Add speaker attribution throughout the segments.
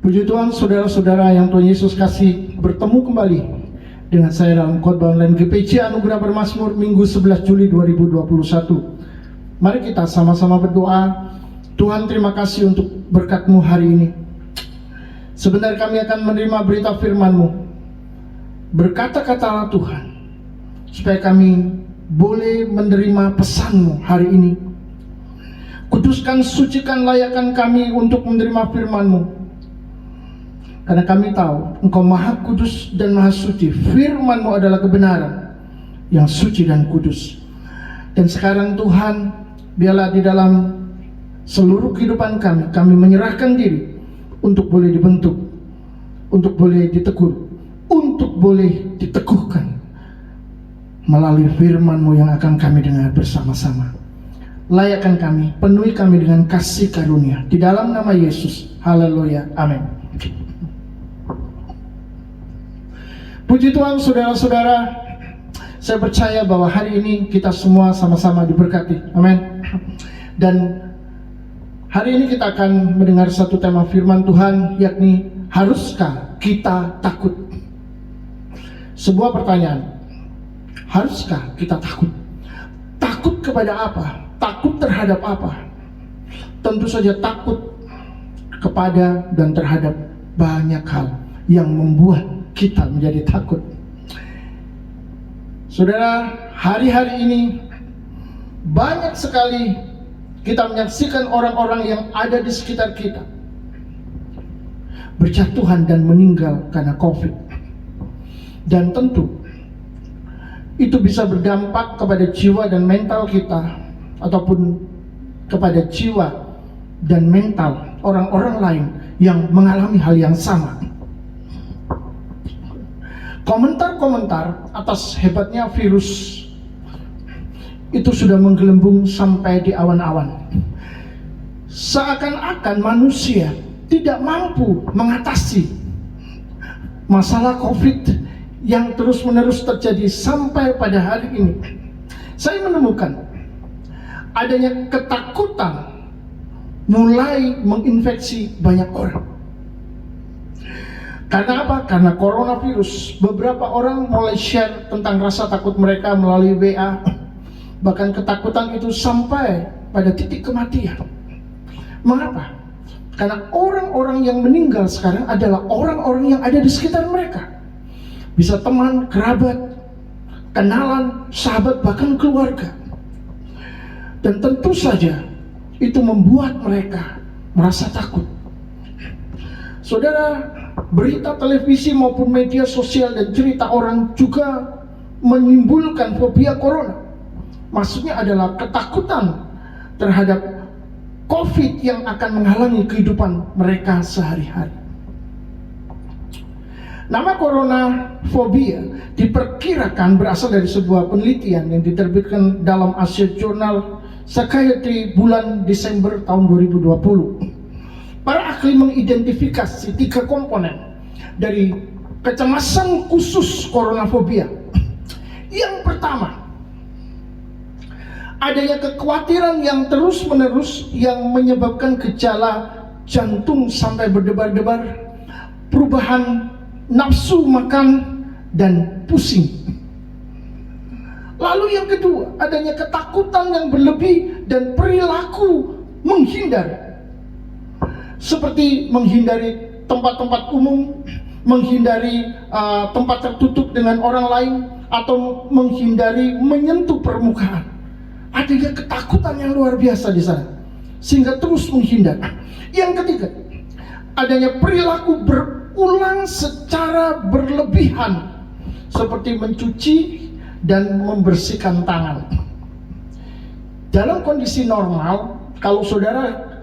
Speaker 1: Puji Tuhan, saudara-saudara yang Tuhan Yesus kasih, bertemu kembali dengan saya dalam khotbah online GPC Anugerah Bermazmur Minggu 11 Juli 2021. Mari kita sama-sama berdoa. Tuhan, terima kasih untuk berkat-Mu hari ini. Sebentar kami akan menerima berita firman-Mu. Berkata-katalah Tuhan, supaya kami boleh menerima pesan-Mu hari ini. Kuduskan, sucikan, layakkan kami untuk menerima firman-Mu. Karena kami tahu Engkau Maha Kudus dan Maha Suci. Firman-Mu adalah kebenaran yang suci dan kudus. Dan sekarang Tuhan, biarlah di dalam seluruh kehidupan kami menyerahkan diri untuk boleh dibentuk, untuk boleh ditegur, untuk boleh diteguhkan melalui firman-Mu yang akan kami dengar bersama-sama. Layakkan kami, penuhi kami dengan kasih karunia. Di dalam nama Yesus, haleluya, amin. Puji Tuhan, saudara-saudara, saya percaya bahwa hari ini kita semua sama-sama diberkati, amin. Dan hari ini kita akan mendengar satu tema firman Tuhan, yakni haruskah kita takut? Sebuah pertanyaan, haruskah kita takut? Takut kepada apa? Takut terhadap apa? Tentu saja takut kepada dan terhadap banyak hal yang membuat kita menjadi takut. Saudara, hari-hari ini banyak sekali kita menyaksikan orang-orang yang ada di sekitar kita berjatuhan dan meninggal karena COVID. Dan tentu itu bisa berdampak kepada jiwa dan mental kita, ataupun kepada jiwa dan mental orang-orang lain yang mengalami hal yang sama. Komentar-komentar atas hebatnya virus itu sudah menggelembung sampai di awan-awan. Seakan-akan manusia tidak mampu mengatasi masalah COVID yang terus-menerus terjadi sampai pada hari ini. Saya menemukan adanya ketakutan mulai menginfeksi banyak orang. Karena apa? Karena coronavirus. Beberapa orang mulai share tentang rasa takut mereka melalui WA. Bahkan ketakutan itu sampai pada titik kematian. Mengapa? Karena orang-orang yang meninggal sekarang adalah orang-orang yang ada di sekitar mereka. Bisa teman, kerabat, kenalan, sahabat, bahkan keluarga. Dan tentu saja itu membuat mereka merasa takut. Saudara, berita televisi maupun media sosial dan cerita orang juga menimbulkan fobia corona. Maksudnya adalah ketakutan terhadap COVID yang akan menghalangi kehidupan mereka sehari-hari. Nama corona fobia diperkirakan berasal dari sebuah penelitian yang diterbitkan dalam Asia Journal Psychiatry bulan Desember tahun 2020. Para ahli mengidentifikasi 3 komponen dari kecemasan khusus coronafobia. Yang pertama, adanya kekhawatiran yang terus-menerus yang menyebabkan gejala jantung sampai berdebar-debar, perubahan nafsu makan, dan pusing. Lalu yang kedua, adanya ketakutan yang berlebih dan perilaku menghindar. Seperti menghindari tempat-tempat umum, menghindari tempat tertutup dengan orang lain, atau menghindari menyentuh permukaan. Adanya ketakutan yang luar biasa di sana, sehingga terus menghindar. Yang ketiga, adanya perilaku berulang secara berlebihan, seperti mencuci dan membersihkan tangan. Dalam kondisi normal, kalau saudara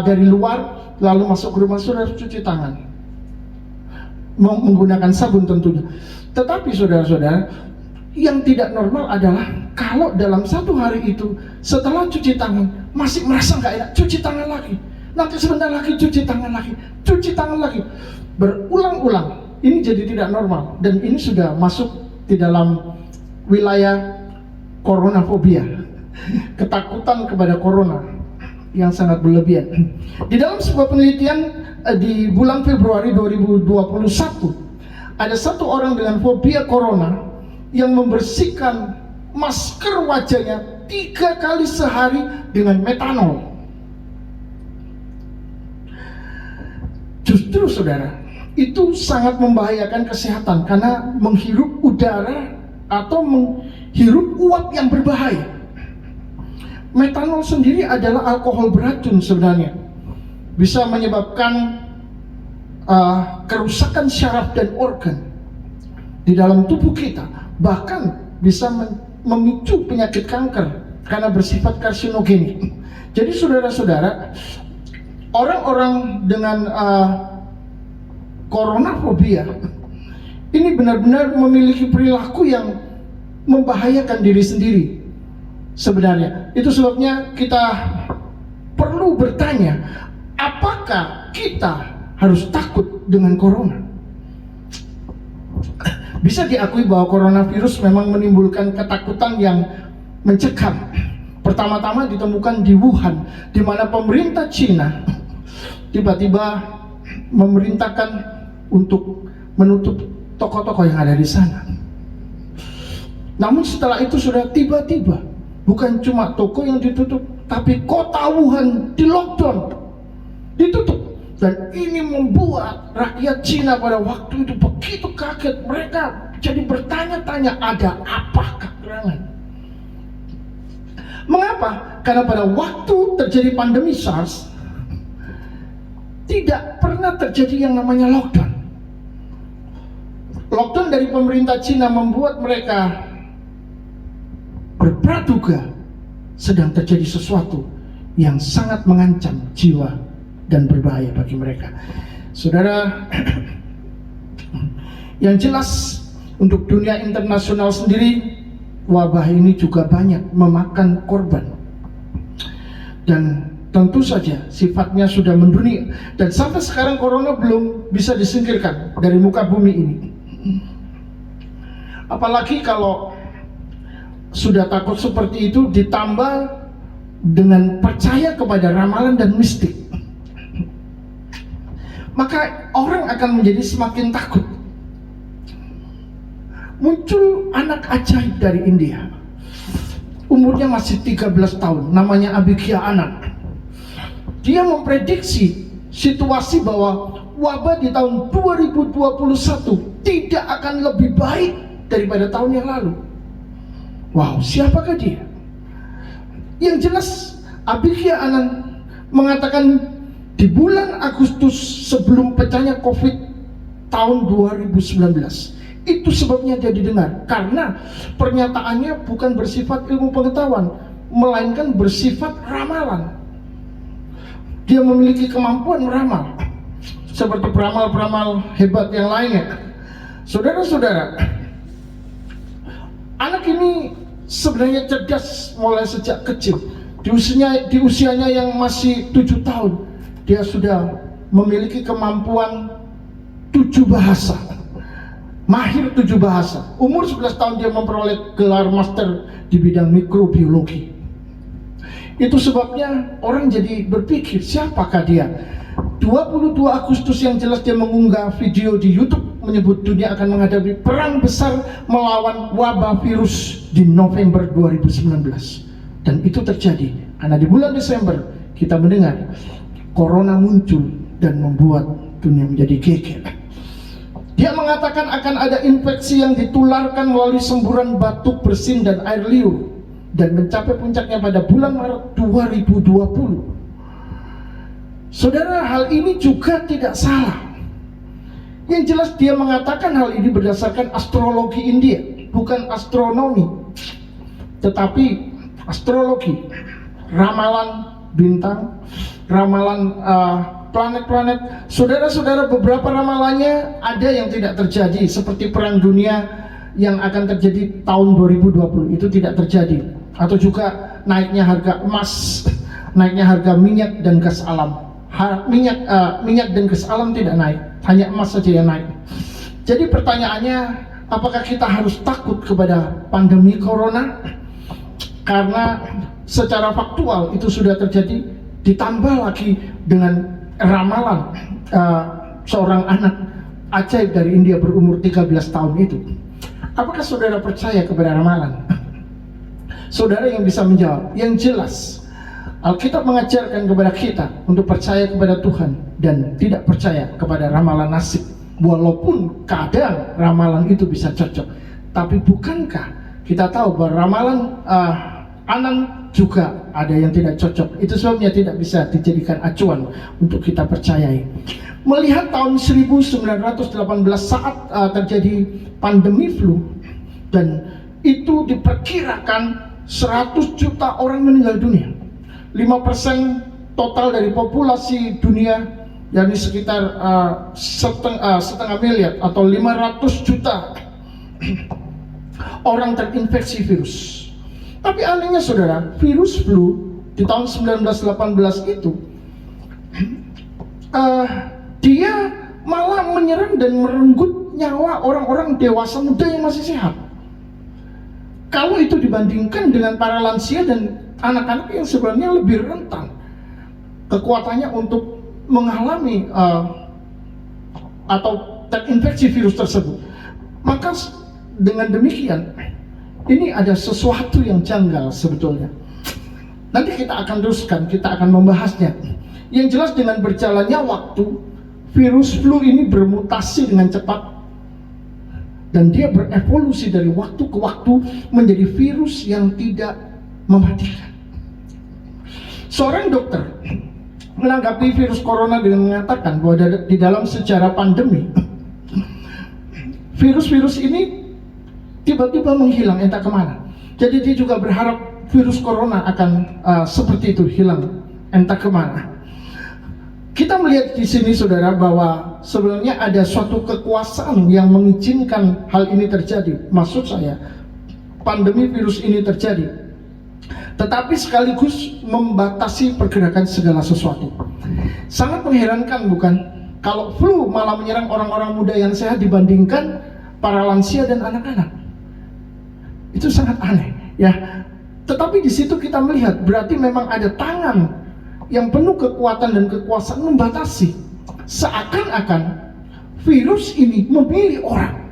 Speaker 1: dari luar lalu masuk ke rumah, saudara cuci tangan menggunakan sabun tentunya. Tetapi saudara-saudara, yang tidak normal adalah kalau dalam satu hari itu setelah cuci tangan masih merasa nggak enak, cuci tangan lagi, nanti sebentar lagi cuci tangan lagi, cuci tangan lagi, berulang-ulang. Ini jadi tidak normal, dan ini sudah masuk di dalam wilayah coronafobia, ketakutan kepada corona yang sangat berlebihan. Di dalam sebuah penelitian di bulan Februari 2021 ada satu orang dengan fobia corona yang membersihkan masker wajahnya 3 kali sehari dengan metanol. Justru saudara, itu sangat membahayakan kesehatan karena menghirup udara atau menghirup uap yang berbahaya. Metanol sendiri adalah alkohol beracun sebenarnya, bisa menyebabkan kerusakan syaraf dan organ di dalam tubuh kita, bahkan bisa memicu penyakit kanker karena bersifat karsinogenik. Jadi saudara-saudara, orang-orang dengan koronafobia ini benar-benar memiliki perilaku yang membahayakan diri sendiri sebenarnya. Itu sebabnya kita perlu bertanya, apakah kita harus takut dengan corona? Bisa diakui bahwa coronavirus memang menimbulkan ketakutan yang mencekam. Pertama-tama ditemukan di Wuhan, di mana pemerintah Cina tiba-tiba memerintahkan untuk menutup toko-toko yang ada di sana. Namun setelah itu sudah tiba-tiba bukan cuma toko yang ditutup, tapi kota Wuhan di lockdown, ditutup. Dan ini membuat rakyat Cina pada waktu itu begitu kaget. Mereka jadi bertanya-tanya, ada apa kekurangan? Mengapa? Karena pada waktu terjadi pandemi SARS tidak pernah terjadi yang namanya lockdown. Lockdown dari pemerintah Cina membuat mereka berpraduga sedang terjadi sesuatu yang sangat mengancam jiwa dan berbahaya bagi mereka. Saudara, yang jelas untuk dunia internasional sendiri, wabah ini juga banyak memakan korban. Dan tentu saja sifatnya sudah mendunia. Dan sampai sekarang corona belum bisa disingkirkan dari muka bumi ini. Apalagi kalau sudah takut seperti itu ditambah dengan percaya kepada ramalan dan mistik, maka orang akan menjadi semakin takut. Muncul anak ajaib dari India, umurnya masih 13 tahun, namanya Abhigya Anand. Dia memprediksi situasi bahwa wabah di tahun 2021 tidak akan lebih baik daripada tahun yang lalu. Wow, siapakah dia? Yang jelas Abhigya Anand mengatakan di bulan Agustus sebelum pecahnya COVID tahun 2019, itu sebabnya dia didengar, karena pernyataannya bukan bersifat ilmu pengetahuan, melainkan bersifat ramalan. Dia memiliki kemampuan meramal seperti peramal-peramal hebat yang lainnya. Saudara-saudara, anak ini sebenarnya cerdas mulai sejak kecil. Di usianya yang masih 7 tahun, dia sudah memiliki kemampuan 7 bahasa, mahir 7 bahasa. Umur 11 tahun dia memperoleh gelar master di bidang mikrobiologi. Itu sebabnya orang jadi berpikir, siapakah dia? 22 Agustus yang jelas dia mengunggah video di YouTube menyebut dunia akan menghadapi perang besar melawan wabah virus di November 2019. Dan itu terjadi karena di bulan Desember kita mendengar corona muncul dan membuat dunia menjadi geger. Dia mengatakan akan ada infeksi yang ditularkan melalui semburan batuk bersin dan air liur, dan mencapai puncaknya pada bulan Maret 2020. Saudara, hal ini juga tidak salah. Yang jelas dia mengatakan hal ini berdasarkan astrologi India, bukan astronomi, tetapi astrologi, ramalan bintang, ramalan planet-planet. Saudara-saudara, beberapa ramalannya ada yang tidak terjadi, seperti perang dunia yang akan terjadi tahun 2020 itu tidak terjadi, atau juga naiknya harga emas, naiknya harga minyak dan gas alam. Minyak dan gas alam tidak naik, hanya emas saja yang naik. Jadi pertanyaannya, apakah kita harus takut kepada pandemi corona? Karena secara faktual itu sudah terjadi, ditambah lagi dengan ramalan seorang anak ajaib dari India berumur 13 tahun itu. Apakah saudara percaya kepada ramalan? Saudara yang bisa menjawab. Yang jelas Alkitab mengajarkan kepada kita untuk percaya kepada Tuhan dan tidak percaya kepada ramalan nasib. Walaupun kadang ramalan itu bisa cocok, tapi bukankah kita tahu bahwa ramalan anan juga ada yang tidak cocok? Itu sebabnya tidak bisa dijadikan acuan untuk kita percayai. Melihat tahun 1918 saat terjadi pandemi flu, dan itu diperkirakan 100 juta orang meninggal dunia. 5% total dari populasi dunia, yakni sekitar setengah miliar atau 500 juta orang terinfeksi virus. Tapi anehnya saudara, virus flu di tahun 1918 itu dia malah menyerang dan merenggut nyawa orang-orang dewasa muda yang masih sehat. Kalau itu dibandingkan dengan para lansia dan anak-anak yang sebenarnya lebih rentan kekuatannya untuk mengalami atau terinfeksi virus tersebut, maka dengan demikian ini ada sesuatu yang janggal sebetulnya. Nanti kita akan teruskan, kita akan membahasnya. Yang jelas dengan berjalannya waktu, virus flu ini bermutasi dengan cepat dan dia berevolusi dari waktu ke waktu menjadi virus yang tidak mematikan. Seorang dokter menanggapi virus corona dengan mengatakan bahwa di dalam sejarah pandemi, virus-virus ini tiba-tiba menghilang entah kemana. Jadi dia juga berharap virus corona akan seperti itu, hilang entah kemana. Kita melihat di sini saudara bahwa sebenarnya ada suatu kekuasaan yang mengizinkan hal ini terjadi. Maksud saya, pandemi virus ini terjadi, tetapi sekaligus membatasi pergerakan segala sesuatu. Sangat mengherankan bukan? Kalau flu malah menyerang orang-orang muda yang sehat dibandingkan para lansia dan anak-anak. Itu sangat aneh, ya. Tetapi di situ kita melihat berarti memang ada tangan yang penuh kekuatan dan kekuasaan membatasi. Seakan-akan virus ini memilih orang.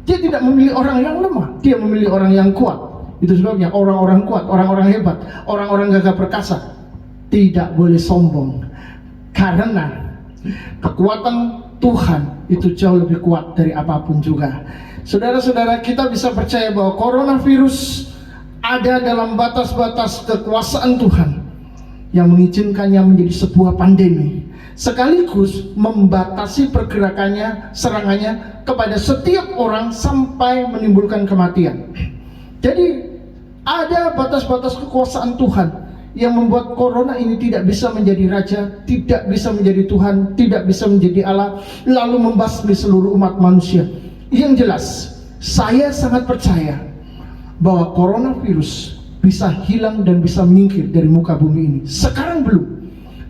Speaker 1: Dia tidak memilih orang yang lemah, dia memilih orang yang kuat. Itu sebabnya orang-orang kuat, orang-orang hebat, orang-orang gagah perkasa tidak boleh sombong, karena kekuatan Tuhan itu jauh lebih kuat dari apapun juga. Saudara-saudara, kita bisa percaya bahwa coronavirus ada dalam batas-batas kekuasaan Tuhan yang mengizinkannya menjadi sebuah pandemi, sekaligus membatasi pergerakannya, serangannya kepada setiap orang sampai menimbulkan kematian. Jadi ada batas-batas kekuasaan Tuhan yang membuat corona ini tidak bisa menjadi raja, tidak bisa menjadi Tuhan, tidak bisa menjadi Allah, lalu membasmi seluruh umat manusia. Yang jelas, saya sangat percaya bahwa coronavirus bisa hilang dan bisa menyingkir dari muka bumi ini. Sekarang belum,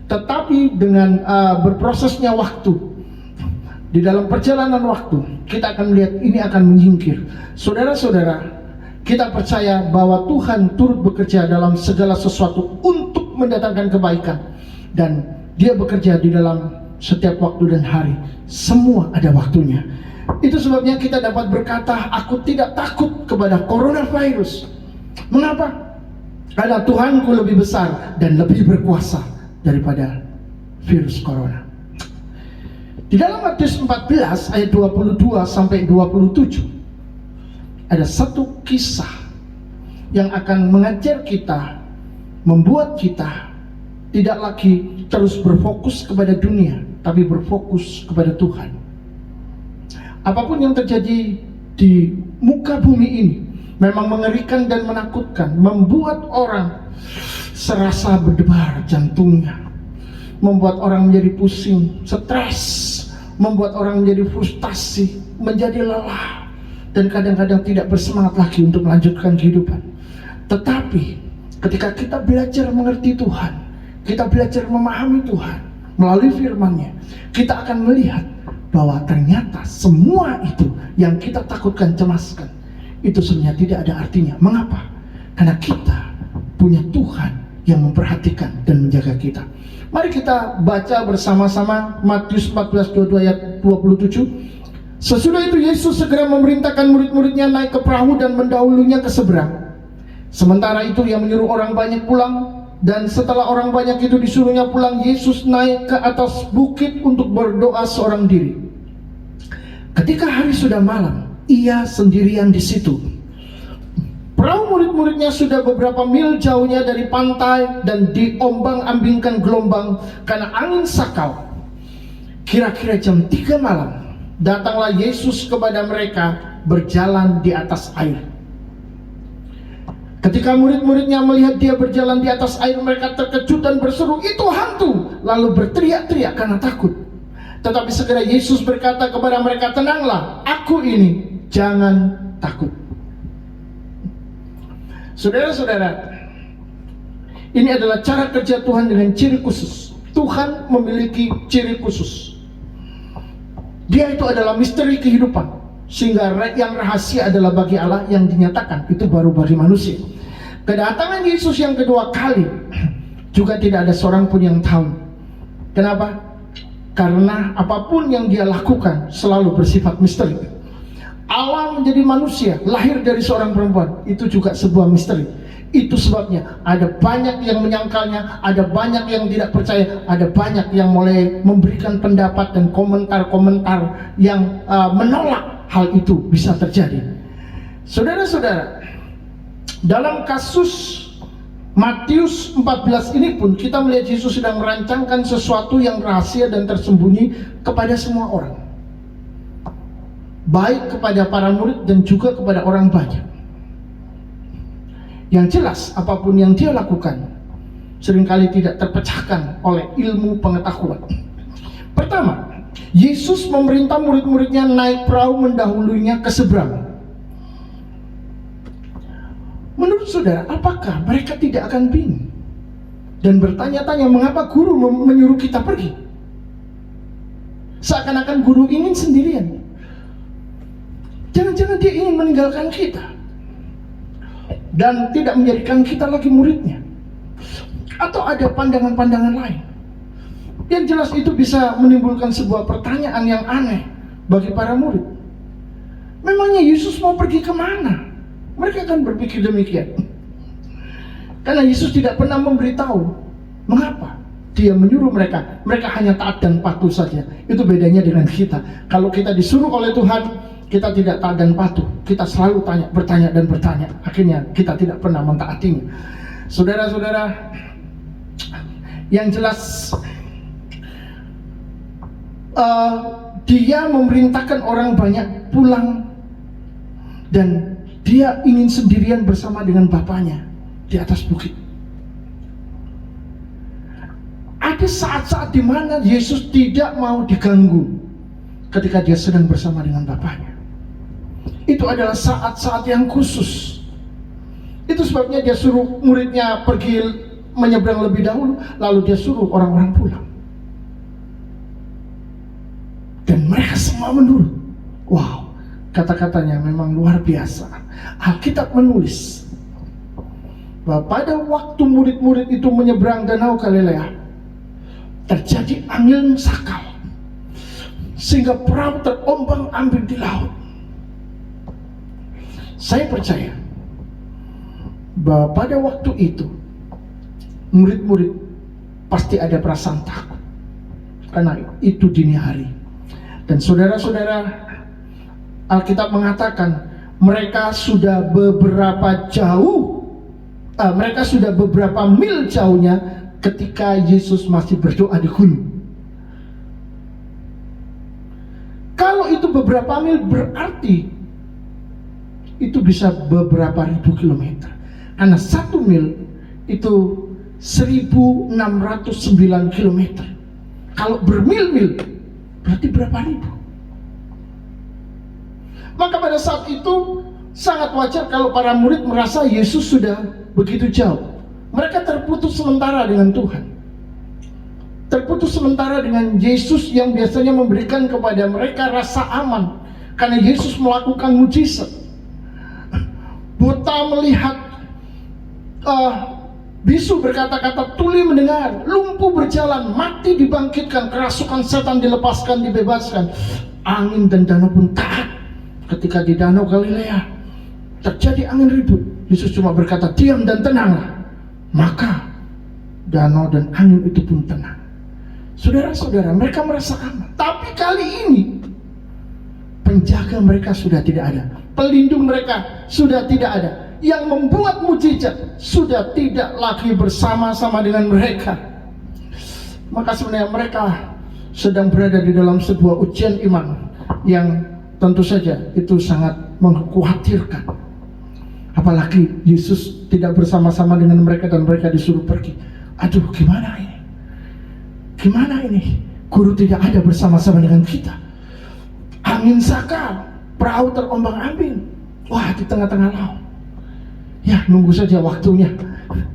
Speaker 1: tetapi dengan berprosesnya waktu, di dalam perjalanan waktu, kita akan melihat ini akan menyingkir. Saudara-saudara, kita percaya bahwa Tuhan turut bekerja dalam segala sesuatu untuk mendatangkan kebaikan, dan Dia bekerja di dalam setiap waktu dan hari. Semua ada waktunya. Itu sebabnya kita dapat berkata, aku tidak takut kepada coronavirus. Mengapa? Karena Tuhanku lebih besar dan lebih berkuasa daripada virus corona. Di dalam Matius 14 ayat 22 sampai 27 ada satu kisah yang akan mengajar kita, membuat kita tidak lagi terus berfokus kepada dunia, tapi berfokus kepada Tuhan. Apapun yang terjadi di muka bumi ini memang mengerikan dan menakutkan, membuat orang serasa berdebar jantungnya, membuat orang menjadi pusing, stres, membuat orang menjadi frustasi, menjadi lelah, dan kadang-kadang tidak bersemangat lagi untuk melanjutkan kehidupan. Tetapi ketika kita belajar mengerti Tuhan, kita belajar memahami Tuhan melalui firman-Nya, kita akan melihat bahwa ternyata semua itu yang kita takutkan, cemaskan, itu sebenarnya tidak ada artinya. Mengapa? Karena kita punya Tuhan yang memperhatikan dan menjaga kita. Mari kita baca bersama-sama Matius 14:22 ayat 27. Sesudah itu Yesus segera memerintahkan murid-muridnya naik ke perahu dan mendahulunya ke seberang. Sementara itu ia menyuruh orang banyak pulang, dan setelah orang banyak itu disuruhnya pulang, Yesus naik ke atas bukit untuk berdoa seorang diri. Ketika hari sudah malam, ia sendirian di situ. Perahu murid-muridnya sudah beberapa mil jauhnya dari pantai dan diombang-ambingkan gelombang karena angin sakau. Kira-kira jam 3 malam, datanglah Yesus kepada mereka berjalan di atas air. Ketika murid-muridnya melihat dia berjalan di atas air, mereka terkejut dan berseru, "Itu hantu!" Lalu berteriak-teriak karena takut. Tetapi segera Yesus berkata kepada mereka, "Tenanglah, aku ini, jangan takut." Saudara-saudara, ini adalah cara kerja Tuhan dengan ciri khusus. Tuhan memiliki ciri khusus. Dia itu adalah misteri kehidupan, sehingga yang rahasia adalah bagi Allah, yang dinyatakan itu baru bagi manusia. Kedatangan Yesus yang kedua kali juga tidak ada seorang pun yang tahu. Kenapa? Karena apapun yang dia lakukan selalu bersifat misteri. Allah menjadi manusia, lahir dari seorang perempuan, itu juga sebuah misteri. Itu sebabnya ada banyak yang menyangkalnya, ada banyak yang tidak percaya, ada banyak yang mulai memberikan pendapat dan komentar-komentar yang menolak hal itu bisa terjadi. Saudara-saudara, dalam kasus Matius 14 ini pun kita melihat Yesus sedang merancangkan sesuatu yang rahasia dan tersembunyi kepada semua orang, baik kepada para murid dan juga kepada orang banyak. Yang jelas, apapun yang dia lakukan seringkali tidak terpecahkan oleh ilmu pengetahuan. Pertama, Yesus memerintah murid-muridnya naik perahu mendahulunya ke seberang. Menurut saudara, apakah mereka tidak akan bingung dan bertanya-tanya mengapa guru menyuruh kita pergi? Seakan-akan guru ingin sendirian. Jangan-jangan dia ingin meninggalkan kita dan tidak menjadikan kita lagi muridnya, atau ada pandangan-pandangan lain. Yang jelas itu bisa menimbulkan sebuah pertanyaan yang aneh bagi para murid. Memangnya Yesus mau pergi kemana? Mereka akan berpikir demikian, karena Yesus tidak pernah memberitahu mengapa dia menyuruh mereka. Mereka hanya taat dan patuh saja. Itu bedanya dengan kita. Kalau kita disuruh oleh Tuhan, kita tidak taat dan patuh. Kita selalu bertanya dan bertanya. Akhirnya kita tidak pernah mentaatinya. Saudara-saudara, yang jelas dia memerintahkan orang banyak pulang, dan dia ingin sendirian bersama dengan Bapaknya di atas bukit. Ada saat-saat di mana Yesus tidak mau diganggu ketika dia sedang bersama dengan Bapaknya. Itu adalah saat-saat yang khusus. Itu sebabnya dia suruh muridnya pergi menyeberang lebih dahulu, lalu dia suruh orang-orang pulang. Dan mereka semua menurut. Wow, kata-katanya memang luar biasa. Alkitab menulis bahwa pada waktu murid-murid itu menyeberang Danau Galilea, terjadi angin sakal sehingga perahu terombang-ambing di laut. Saya percaya bahwa pada waktu itu murid-murid pasti ada perasaan takut, karena itu dini hari. Dan saudara-saudara, Alkitab mengatakan mereka sudah beberapa mil jauhnya ketika Yesus masih berdoa di gunung. Kalau itu beberapa mil, berarti itu bisa beberapa ribu kilometer. Karena 1 mil itu 1609 kilometer. Kalau bermil-mil, berarti berapa ribu? Maka pada saat itu sangat wajar kalau para murid merasa Yesus sudah begitu jauh. Mereka terputus sementara dengan Tuhan, terputus sementara dengan Yesus yang biasanya memberikan kepada mereka rasa aman, karena Yesus melakukan mujizat. Buta melihat, Bisu berkata-kata, tuli mendengar, lumpuh berjalan, mati dibangkitkan, kerasukan setan dilepaskan, dibebaskan. Angin dan danau pun taat. Ketika di danau Galilea terjadi angin ribut, Yesus cuma berkata, diam dan tenanglah. Maka danau dan angin itu pun tenang. Saudara-saudara, mereka merasa aman. Tapi kali ini penjaga mereka sudah tidak ada, pelindung mereka sudah tidak ada, yang membuat mujizat sudah tidak lagi bersama-sama dengan mereka. Maka sebenarnya mereka sedang berada di dalam sebuah ujian iman yang tentu saja itu sangat mengkhawatirkan. Apalagi Yesus tidak bersama-sama dengan mereka dan mereka disuruh pergi. Aduh, gimana ini? Gimana ini? Guru tidak ada bersama-sama dengan kita. Angin sakal, perahu terombang-ambing. Wah, di tengah-tengah laut. Ya, nunggu saja waktunya.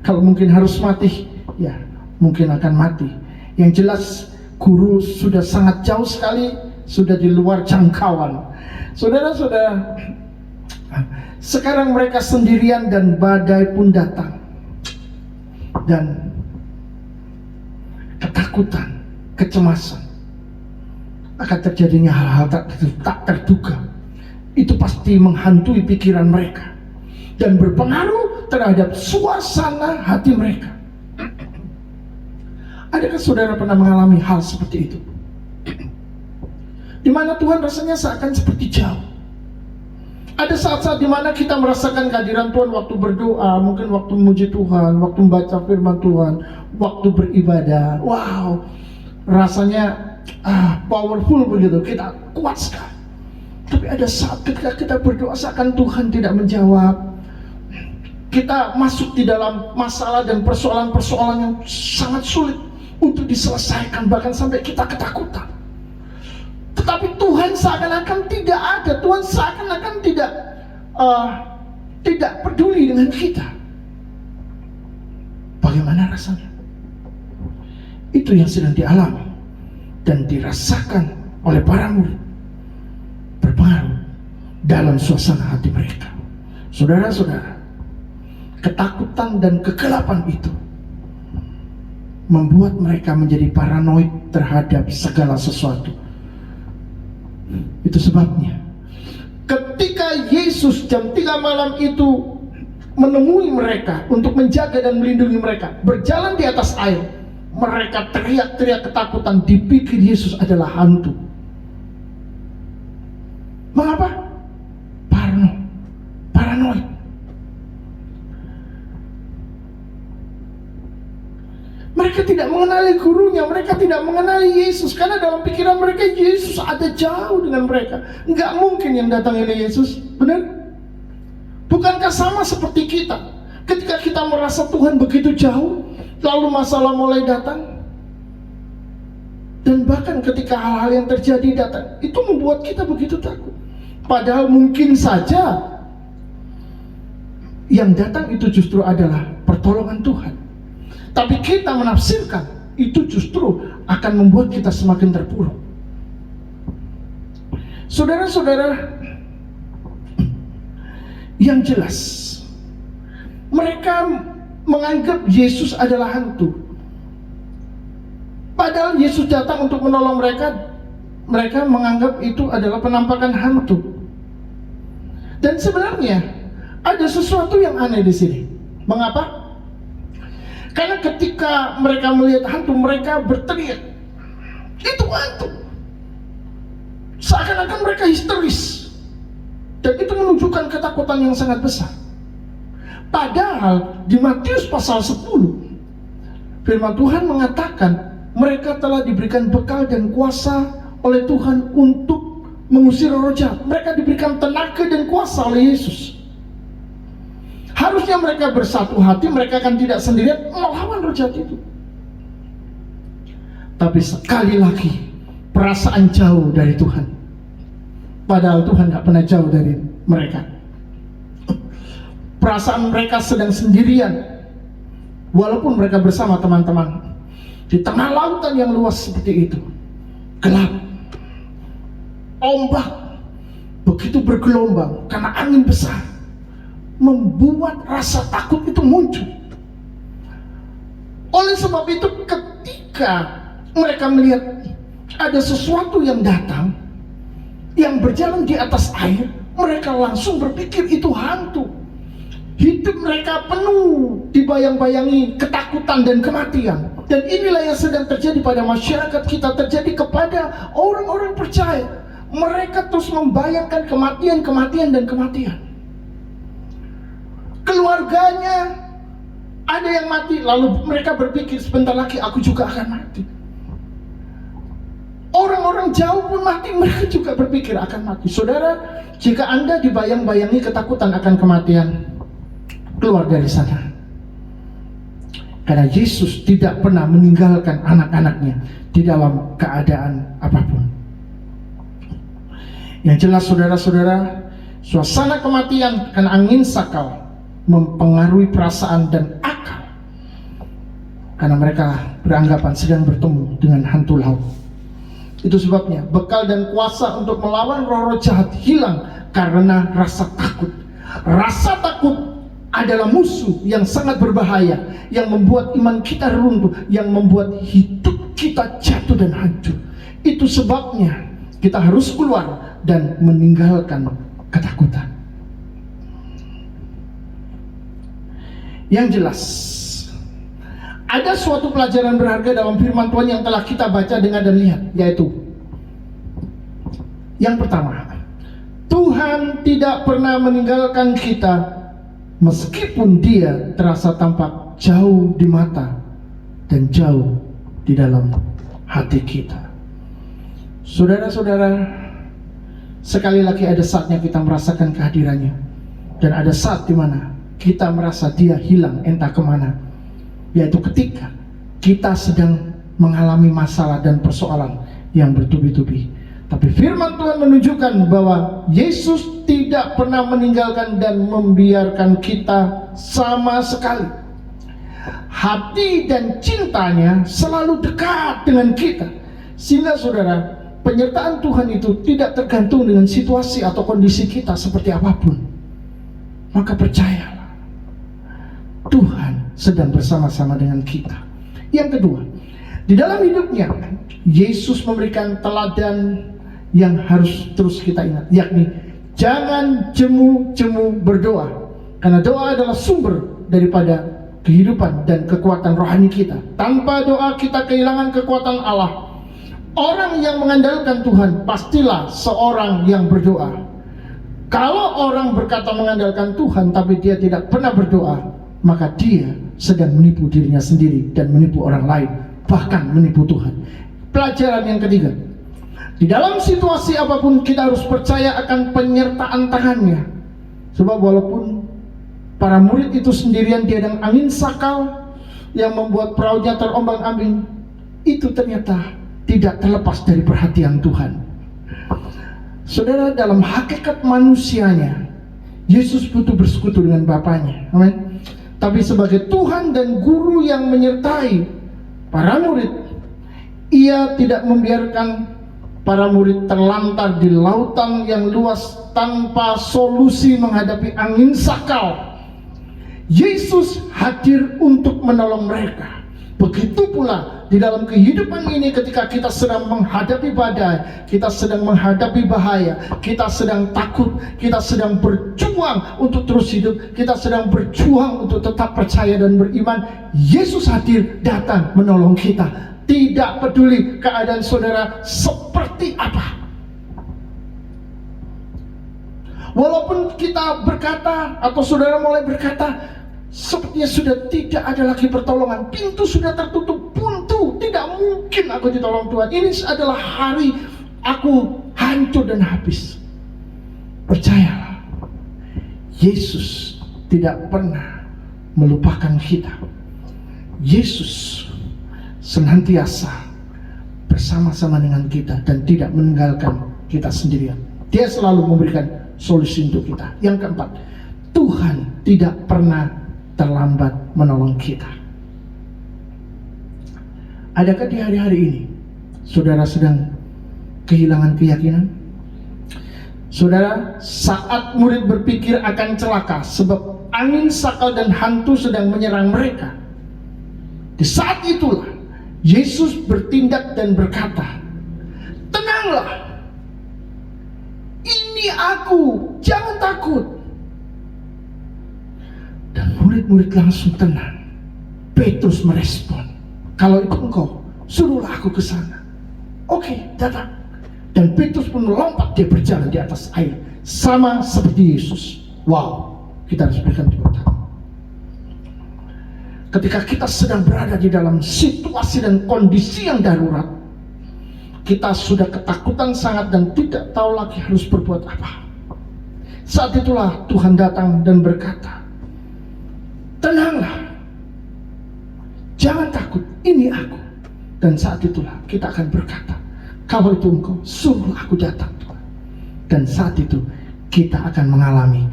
Speaker 1: Kalau mungkin harus mati, ya mungkin akan mati. Yang jelas guru sudah sangat jauh sekali, sudah di luar jangkauan. Saudara-saudara, sekarang mereka sendirian dan badai pun datang. Dan ketakutan, kecemasan, akan terjadinya hal-hal tak terduga. Itu pasti menghantui pikiran mereka dan berpengaruh terhadap suasana hati mereka. Adakah saudara pernah mengalami hal seperti itu? Di mana Tuhan rasanya seakan seperti jauh. Ada saat-saat di mana kita merasakan kehadiran Tuhan waktu berdoa, mungkin waktu memuji Tuhan, waktu membaca firman Tuhan, waktu beribadah. Wow, rasanya powerful begitu, kita kuat sekali. Tapi ada saat ketika kita berdoa seakan Tuhan tidak menjawab. Kita masuk di dalam masalah dan persoalan-persoalan yang sangat sulit untuk diselesaikan, bahkan sampai kita ketakutan. Tetapi Tuhan seakan-akan tidak ada, Tuhan seakan-akan tidak peduli dengan kita. Bagaimana rasanya? Itu yang sedang dialami dan dirasakan oleh para murid, berpengaruh dalam suasana hati mereka. Saudara-saudara, ketakutan dan kegelapan itu membuat mereka menjadi paranoid terhadap segala sesuatu. Itu sebabnya ketika Yesus jam 3 malam itu menemui mereka untuk menjaga dan melindungi mereka, berjalan di atas air, mereka teriak-teriak ketakutan, dipikir Yesus adalah hantu. Mengapa? Paranoid. Mereka tidak mengenali gurunya, mereka tidak mengenali Yesus, karena dalam pikiran mereka Yesus ada jauh dengan mereka. Enggak mungkin yang datang ini Yesus, benar? Bukankah sama seperti kita? Ketika kita merasa Tuhan begitu jauh, lalu masalah mulai datang, dan bahkan ketika hal-hal yang terjadi datang, itu membuat kita begitu takut. Padahal mungkin saja yang datang itu justru adalah pertolongan Tuhan. Tapi kita menafsirkan itu justru akan membuat kita semakin terpuruk. Saudara-saudara, yang jelas mereka menganggap Yesus adalah hantu. Padahal Yesus datang untuk menolong mereka, mereka menganggap itu adalah penampakan hantu. Dan sebenarnya ada sesuatu yang aneh di sini. Mengapa? Karena ketika mereka melihat hantu, mereka berteriak, itu hantu. Seakan-akan mereka histeris. Dan itu menunjukkan ketakutan yang sangat besar. Padahal di Matius pasal 10, firman Tuhan mengatakan mereka telah diberikan bekal dan kuasa oleh Tuhan untuk mengusir roh jahat. Mereka diberikan tenaga dan kuasa oleh Yesus. Harusnya mereka bersatu hati, mereka akan tidak sendirian melawan roh jahat itu. Tapi sekali lagi perasaan jauh dari Tuhan. Padahal Tuhan gak pernah jauh dari mereka. Perasaan mereka sedang sendirian, walaupun mereka bersama teman-teman di tengah lautan yang luas seperti itu. Gelap, ombak begitu bergelombang karena angin besar, membuat rasa takut itu muncul. Oleh sebab itu ketika mereka melihat ada sesuatu yang datang, yang berjalan di atas air, mereka langsung berpikir itu hantu. Hidup mereka penuh dibayang-bayangi ketakutan dan kematian. Dan inilah yang sedang terjadi pada masyarakat kita, terjadi kepada orang-orang percaya. Mereka terus membayangkan kematian, kematian, dan kematian. Keluarganya ada yang mati, lalu mereka berpikir sebentar lagi aku juga akan mati. Orang-orang jauh pun mati, mereka juga berpikir akan mati. Saudara, jika Anda dibayang-bayangi ketakutan akan kematian, keluar dari sana. Karena Yesus tidak pernah meninggalkan anak-anaknya di dalam keadaan apapun. Yang jelas saudara-saudara, suasana kematian karena angin sakal mempengaruhi perasaan dan akal. Karena mereka beranggapan sedang bertemu dengan hantu laut. Itu sebabnya bekal dan kuasa untuk melawan roh-roh jahat hilang karena rasa takut. Rasa takut adalah musuh yang sangat berbahaya, yang membuat iman kita runtuh, yang membuat hidup kita jatuh dan hancur. Itu sebabnya kita harus keluar dan meninggalkan ketakutan. Yang jelas, ada suatu pelajaran berharga dalam firman Tuhan yang telah kita baca, dengar dan lihat, yaitu yang pertama, Tuhan tidak pernah meninggalkan kita meskipun Dia terasa tampak jauh di mata dan jauh di dalam hati kita. Saudara-saudara, sekali lagi ada saatnya kita merasakan kehadirannya, dan ada saat di mana kita merasa Dia hilang entah kemana, yaitu ketika kita sedang mengalami masalah dan persoalan yang bertubi-tubi. Tapi firman Tuhan menunjukkan bahwa Yesus tidak pernah meninggalkan dan membiarkan kita sama sekali. Hati dan cintanya selalu dekat dengan kita. Sehingga saudara, penyertaan Tuhan itu tidak tergantung dengan situasi atau kondisi kita seperti apapun. Maka percayalah, Tuhan sedang bersama-sama dengan kita. Yang kedua, di dalam hidupnya Yesus memberikan teladan yang harus terus kita ingat, yakni jangan jemu-jemu berdoa, karena doa adalah sumber daripada kehidupan dan kekuatan rohani kita. Tanpa doa kita kehilangan kekuatan Allah. Orang yang mengandalkan Tuhan pastilah seorang yang berdoa. Kalau orang berkata mengandalkan Tuhan tapi dia tidak pernah berdoa, maka dia sedang menipu dirinya sendiri dan menipu orang lain, bahkan menipu Tuhan. Pelajaran yang ketiga, di dalam situasi apapun kita harus percaya akan penyertaan tangannya. Sebab walaupun para murid itu sendirian di hadang angin sakal yang membuat perahunya terombang-ambing, itu ternyata tidak terlepas dari perhatian Tuhan. Saudara, dalam hakikat manusianya, Yesus butuh bersekutu dengan Bapaknya. Amin. Tapi sebagai Tuhan dan Guru yang menyertai para murid, Ia tidak membiarkan para murid terlantar di lautan yang luas tanpa solusi menghadapi angin sakal. Yesus hadir untuk menolong mereka. Begitu pula di dalam kehidupan ini, ketika kita sedang menghadapi badai, kita sedang menghadapi bahaya, kita sedang takut, kita sedang berjuang untuk terus hidup, kita sedang berjuang untuk tetap percaya dan beriman, Yesus hadir, datang menolong kita. Tidak peduli keadaan saudara seperti apa. Walaupun kita berkata atau saudara mulai berkata, sepertinya sudah tidak ada lagi pertolongan, pintu sudah tertutup, buntu, tidak mungkin aku ditolong Tuhan, ini adalah hari aku hancur dan habis. Percayalah, Yesus tidak pernah melupakan kita. Yesus senantiasa bersama-sama dengan kita dan tidak meninggalkan kita sendirian. Dia selalu memberikan solusi untuk kita. Yang keempat, Tuhan tidak pernah terlambat menolong kita. Adakah di hari-hari ini saudara sedang kehilangan keyakinan? Saudara, saat murid berpikir akan celaka sebab angin sakal dan hantu sedang menyerang mereka, Di saat itulah Yesus bertindak dan berkata, tenanglah, ini aku, jangan takut. Dan murid-murid langsung tenang. Petrus merespon, kalau itu engkau, suruhlah aku ke sana. Oke, datang. Dan Petrus pun melompat, dia berjalan di atas air, sama seperti Yesus. Wow, kita harus berikan tepuk tangan. Ketika kita sedang berada di dalam situasi dan kondisi yang darurat, kita sudah ketakutan sangat dan tidak tahu lagi harus berbuat apa. Saat itulah Tuhan datang dan berkata, tenanglah, jangan takut, ini aku. Dan saat itulah kita akan berkata, kalau itu engkau, suruh aku datang, Tuhan. Dan saat itu kita akan mengalami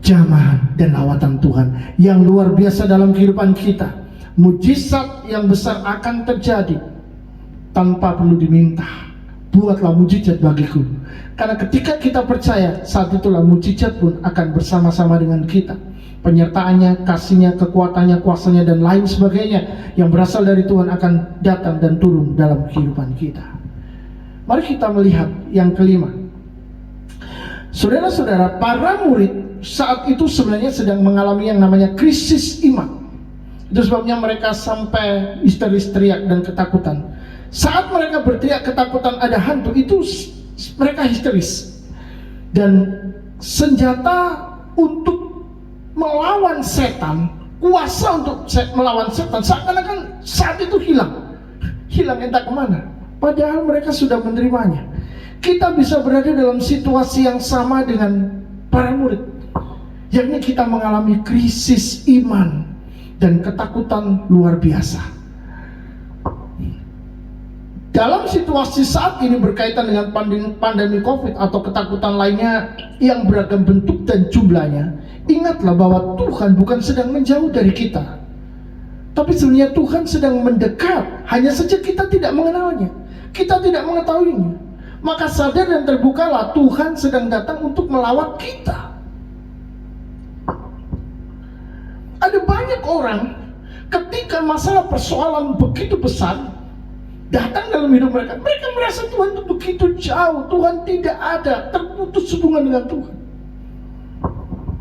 Speaker 1: jamahan dan lawatan Tuhan yang luar biasa dalam kehidupan kita. Mujizat yang besar akan terjadi tanpa perlu diminta. Buatlah mujizat bagiku. Karena ketika kita percaya, saat itulah mujizat pun akan bersama-sama dengan kita. Penyertaannya, kasihnya, kekuatannya, kuasanya, dan lain sebagainya yang berasal dari Tuhan akan datang dan turun dalam kehidupan kita. Mari kita melihat yang kelima. Saudara-saudara, para murid saat itu sebenarnya sedang mengalami yang namanya krisis iman. Itu sebabnya mereka sampai histeris, teriak dan ketakutan. Saat mereka berteriak ketakutan ada hantu, itu mereka histeris. Dan senjata untuk melawan setan, kuasa untuk melawan setan, seakan-akan saat itu hilang. Hilang entah kemana. Padahal mereka sudah menerimanya. Kita bisa berada dalam situasi yang sama dengan para murid, yakni kita mengalami krisis iman dan ketakutan luar biasa. Dalam situasi saat ini berkaitan dengan pandemi COVID atau ketakutan lainnya yang beragam bentuk dan jumlahnya, ingatlah bahwa Tuhan bukan sedang menjauh dari kita, tapi sebenarnya Tuhan sedang mendekat. Hanya saja kita tidak mengenalnya, kita tidak mengetahuinya. Maka sadar dan terbukalah, Tuhan sedang datang untuk melawat kita. Ada banyak orang ketika masalah persoalan begitu besar datang dalam hidup mereka, mereka merasa Tuhan itu begitu jauh, Tuhan tidak ada, terputus hubungan dengan Tuhan.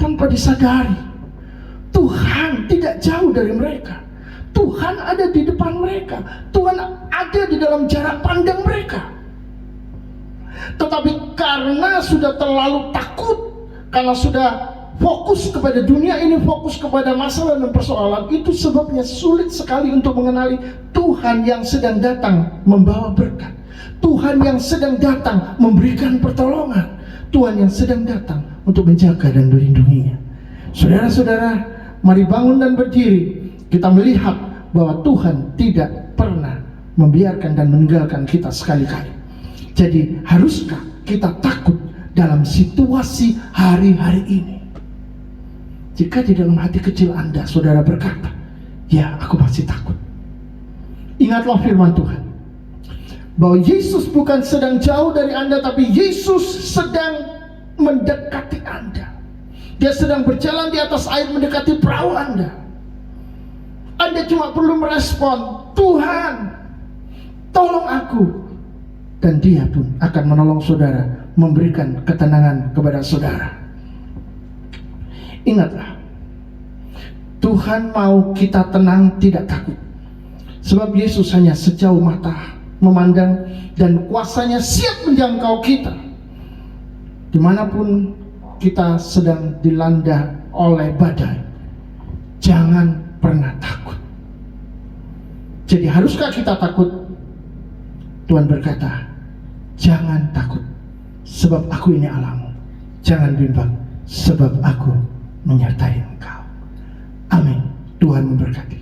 Speaker 1: Tanpa disadari, Tuhan tidak jauh dari mereka. Tuhan ada di depan mereka. Tuhan ada di dalam jarak pandang mereka. Tetapi karena sudah terlalu takut, karena sudah fokus kepada dunia ini, fokus kepada masalah dan persoalan, itu sebabnya sulit sekali untuk mengenali Tuhan yang sedang datang membawa berkat, Tuhan yang sedang datang memberikan pertolongan, Tuhan yang sedang datang untuk menjaga dan melindunginya. Saudara-saudara, mari bangun dan berdiri. Kita melihat bahwa Tuhan tidak pernah membiarkan dan meninggalkan kita sekali-kali. Jadi haruskah kita takut dalam situasi hari-hari ini? Jika di dalam hati kecil Anda, saudara berkata, ya aku masih takut, ingatlah firman Tuhan, bahwa Yesus bukan sedang jauh dari Anda, tapi Yesus sedang mendekati Anda. Dia sedang berjalan di atas air mendekati perahu Anda. Anda cuma perlu merespon, Tuhan, tolong aku. Dan dia pun akan menolong saudara, memberikan ketenangan kepada saudara. Ingatlah, Tuhan mau kita tenang, tidak takut. Sebab Yesus hanya sejauh mata memandang, dan kuasanya siap menjangkau kita. Dimanapun kita sedang dilanda oleh badai, jangan pernah takut. Jadi haruskah kita takut? Tuhan berkata, jangan takut, sebab aku ini Allahmu. Jangan bimbang, sebab aku menyertai engkau. Amin. Tuhan memberkati.